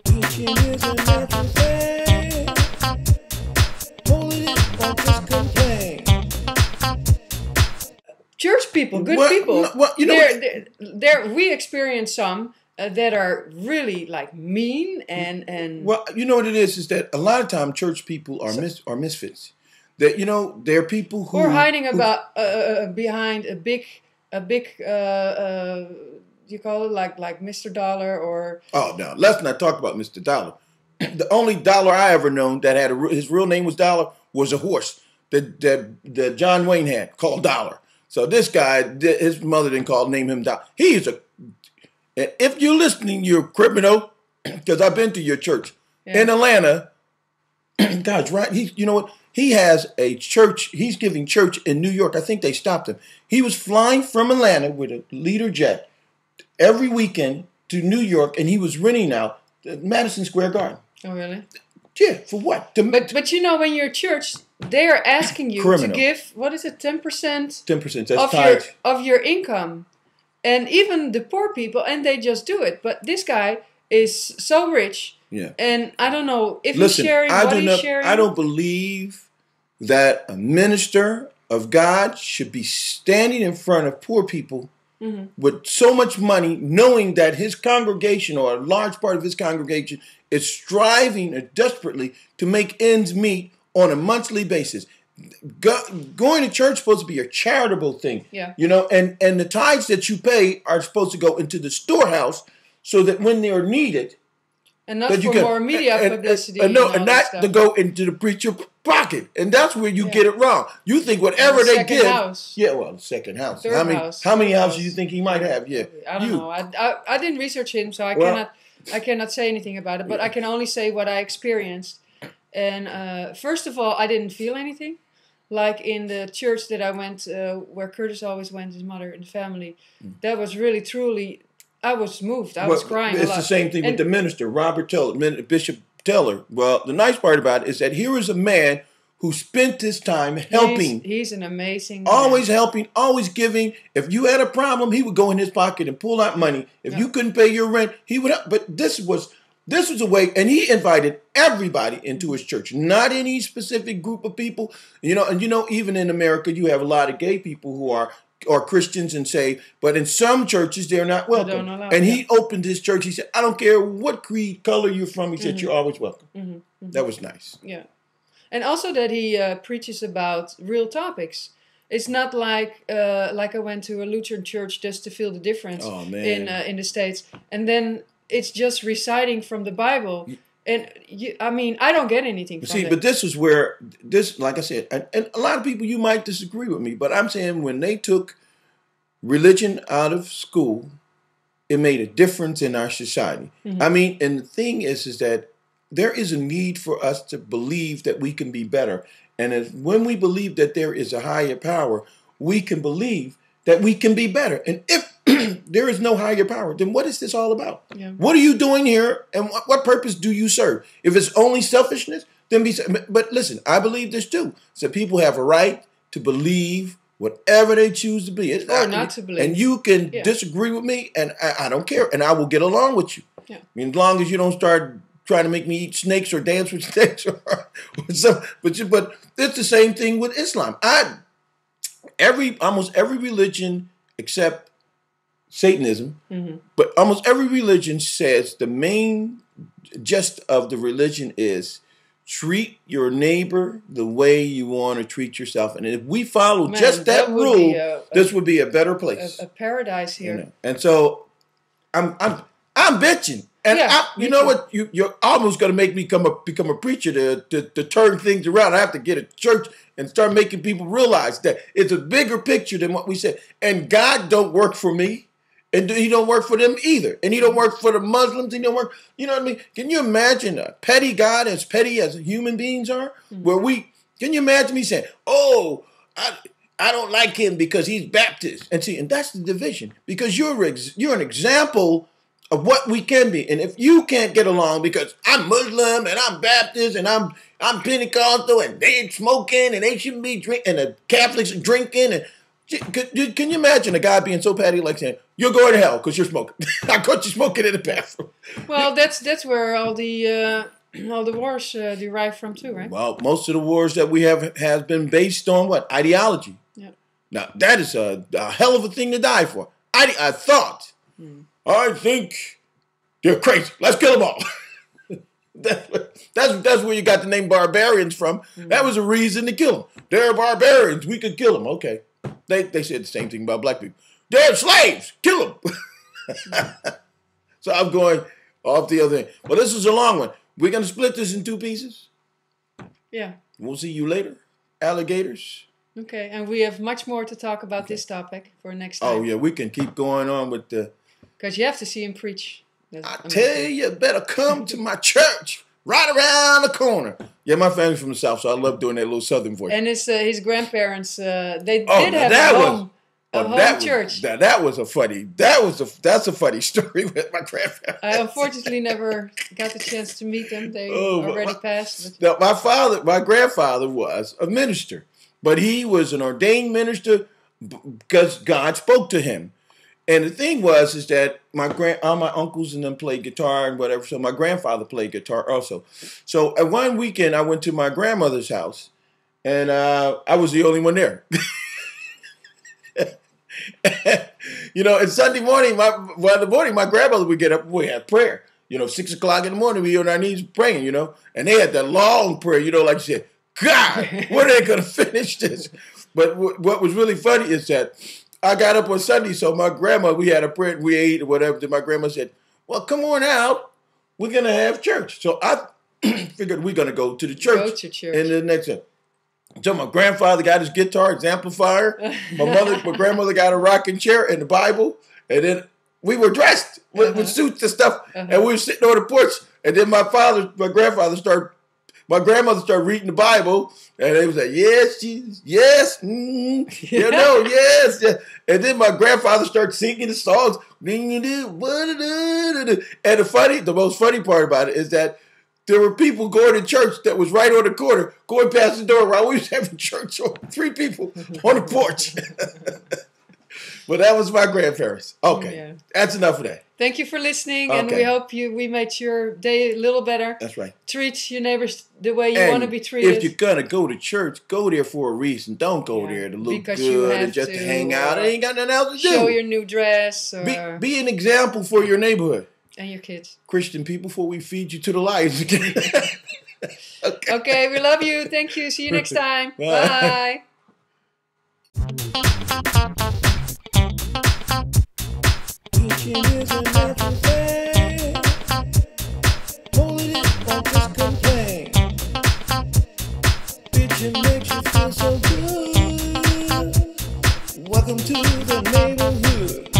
Teaching is a natural thing. Holding it or just complain. Church people, good Well, people. no, well, you know we experience some that are really like mean and Well, you know what it is that a lot of time church people are misfits. That they're people who or hiding about behind a big you call it like Mr. Dollar or Oh no, let's not talk about Mr. Dollar. The only Dollar I ever known that had his real name was Dollar was a horse that John Wayne had called Dollar. So this guy, his mother didn't name him Dollar. He is and if you're listening, you're a criminal, because I've been to your church in Atlanta. God's right. You know what? He has a church. He's giving church in New York. I think they stopped him. He was flying from Atlanta with a leader jet every weekend to New York, and he was renting out the Madison Square Garden. Oh, really? Yeah, for what? But you know, when you're church, they are asking you Criminal. to give, what is it, 10%? 10%. That's tithe. Of your income. And even the poor people, and they just do it. But this guy is so rich. Yeah. And I don't know if Listen, he's sharing, what he's sharing. I don't believe that a minister of God should be standing in front of poor people with so much money, knowing that his congregation or a large part of his congregation is striving desperately to make ends meet on a monthly basis. Going to church is supposed to be a charitable thing. Yeah. And the tithes that you pay are supposed to go into the storehouse so that when they are needed, and not for more media publicity. And not to go into the preacher's pocket. And that's where you get it wrong. You think whatever they give. House. Yeah, well, second house. Third house. How many houses do you think he might have? Yeah. I don't know. I didn't research him, so I cannot say anything about it. But I can only say what I experienced. And first of all, I didn't feel anything. Like in the church that I went, where Curtis always went, his mother and the family. That was really, truly... I was moved. I was crying a lot. It's the same thing with the minister, Robert Teller, Bishop Teller. Well, the nice part about it is that here is a man who spent his time helping. He's an amazing always man. Helping, always giving. If you had a problem, he would go in his pocket and pull out money. If you couldn't pay your rent, he would help. But this was a way, and he invited everybody into his church, not any specific group of people. And even in America, you have a lot of gay people who are Christians and say, but in some churches they're not welcome. And he opened his church. He said, I don't care what creed, color you're from. He said, you're always welcome. That was nice. Yeah. And also that he preaches about real topics. It's not like I went to a Lutheran church just to feel the difference in the States. And then it's just reciting from the Bible. And I don't get anything from it. But this is where like I said, and a lot of people, you might disagree with me, but I'm saying when they took religion out of school, it made a difference in our society. And the thing is that there is a need for us to believe that we can be better. And when we believe that there is a higher power, we can believe that we can be better. And if there is no higher power, then what is this all about? Yeah. What are you doing here, and what purpose do you serve? If it's only selfishness, then but listen, I believe this too. So people have a right to believe whatever they choose to believe. Or not to believe. And you can disagree with me, and I don't care, and I will get along with you. Yeah. As long as you don't start trying to make me eat snakes or dance with snakes or something. But it's the same thing with Islam. Almost every religion except Satanism, but almost every religion says the main gist of the religion is treat your neighbor the way you want to treat yourself. And if we follow just that rule, this would be a better place. A paradise here. And so I'm bitching. And you know what? You're almost going to make me become a preacher to turn things around. I have to get a church and start making people realize that it's a bigger picture than what we said. And God don't work for me. And he don't work for them either. And he don't work for the Muslims. He don't work, you know what I mean? Can you imagine a petty God as petty as human beings are? Can you imagine me saying, oh, I don't like him because he's Baptist. And that's the division. Because you're an example of what we can be. And if you can't get along because I'm Muslim and I'm Baptist and I'm Pentecostal and they ain't smoking and they shouldn't be drinking and the Catholics are drinking and Can you imagine a guy being so patty like saying, "You're going to hell because you're smoking"? I caught you smoking in the bathroom. Well, that's where all the wars derive from too, right? Well, most of the wars that we have has been based on what? Ideology. Yeah. Now that is a hell of a thing to die for. I thought. I think they're crazy. Let's kill them all. That's where you got the name barbarians from. That was a reason to kill them. They're barbarians. We could kill them. Okay. They said the same thing about black people. They're slaves. Kill them. So I'm going off the other end. Well, this is a long one. We're going to split this in 2 pieces. Yeah. We'll see you later, alligators. Okay, and we have much more to talk about this topic for next time. Oh, yeah, we can keep going on with the... Because you have to see him preach. I tell you, better come to my church right around the corner. Yeah, my family's from the South, so I love doing that little Southern voice. And his grandparents, they did have a home church. That was a funny. That's a funny story with my grandparents. I unfortunately never got the chance to meet them. They already passed. But. My grandfather was a minister, but he was an ordained minister because God spoke to him. And the thing is that all my uncles and them played guitar and whatever. So my grandfather played guitar also. So at one weekend, I went to my grandmother's house, and I was the only one there. And Sunday morning, my grandmother would get up. We had prayer. 6 o'clock in the morning, we on our knees praying. And they had that long prayer. Like you said, God, when are they going to finish this? But what was really funny is that I got up on Sunday, so my grandma, we had a prayer, we ate or whatever. Then my grandma said, well, come on out. We're going to have church. So I figured we're going to go to the church. Go to church. And the next day. So my grandfather got his guitar, his amplifier. My grandmother got a rocking chair and the Bible. And then we were dressed with suits and stuff. And we were sitting on the porch. And then my grandmother started reading the Bible, and they was like, yes, Jesus, yes, yes. And then my grandfather started singing the songs. And the most funny part about it is that there were people going to church that was right on the corner, going past the door while we was having church. 3 people on the porch. But that was my grandparents. Okay, That's enough of that. Thank you for listening, and we hope we made your day a little better. That's right. Treat your neighbors the way you want to be treated. If you're going to go to church, go there for a reason. Don't go there to look good and just to hang out. It ain't got nothing else to do. Show your new dress. Or be an example for your neighborhood. And your kids. Christian people, before we feed you to the lions again. Okay, we love you. Thank you. See you next time. Bye. Teaching is a natural thing. Holding it, don't just complain. Bitching makes you feel so good. Welcome to the neighborhood.